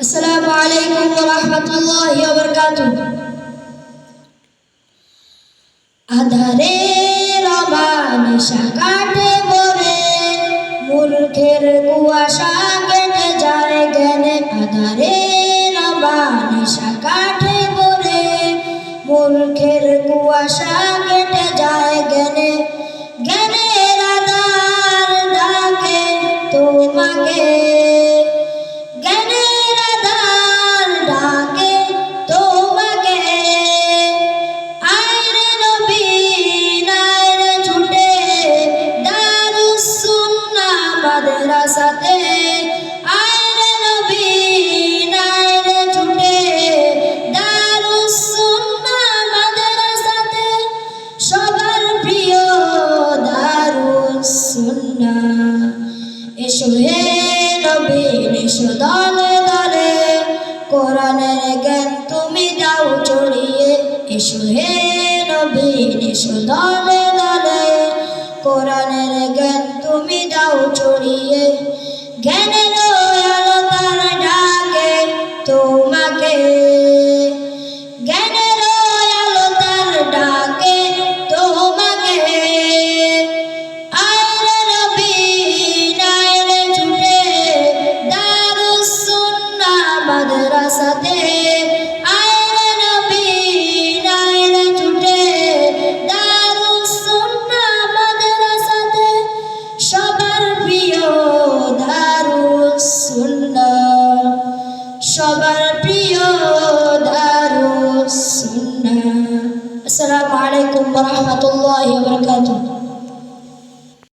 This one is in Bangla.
আসসালামু আলাইকুম ওয়া রাহমাতুল্লাহি ওয়া বারাকাতুহু। আধারের অমানিশা কাটে ভোরে, মূর্খের কুয়াশা কেটে যায় জ্ঞানে। আধারের অমানিশা কাটে ভোরে, মূর্খের কুয়াশা কেটে যায় জ্ঞানে। জ্ঞানের আধার ডাকে তোমাকে, জ্ঞানের আধার ডাকে তোমাকে। আয়রে নবী আয়রে ছুটে দারুস সুন্নাহ মাদ্রাসাতে। আয়রে নবী আয়রে ছুটে দারুস সুন্নাহ মাদ্রাসাতে। সবার প্রিয় দারুস সুন্নাহ। এসো হে নবী এসো দলে দলে, কোরআনের জ্ঞান তুমি দাও ছড়িয়ে। এসো হে নবী এসো দলে দলে, কোরআনের জ্ঞান তুমি দাও ছড়িয়ে। জ্ঞানের আলো তার ডাকে তোমাকে, জ্ঞানের আলো তার ডাকে তোমাকে। আয়রে নবী আয়রে ছুটে দারুস সুন্নাহ মাদ্রাসাতে। আয়রে নবী আয়রে ছুটে দারুস সুন্নাহ মাদ্রাসাতে। সবার প্রিয় দারুস সুন্নাহ, সবার প্রিয় দারুস সুন্নাহ। আসসালামু আলাইকুম ওয়া রাহমাতুল্লাহি ওয়া বারাকাতুহু।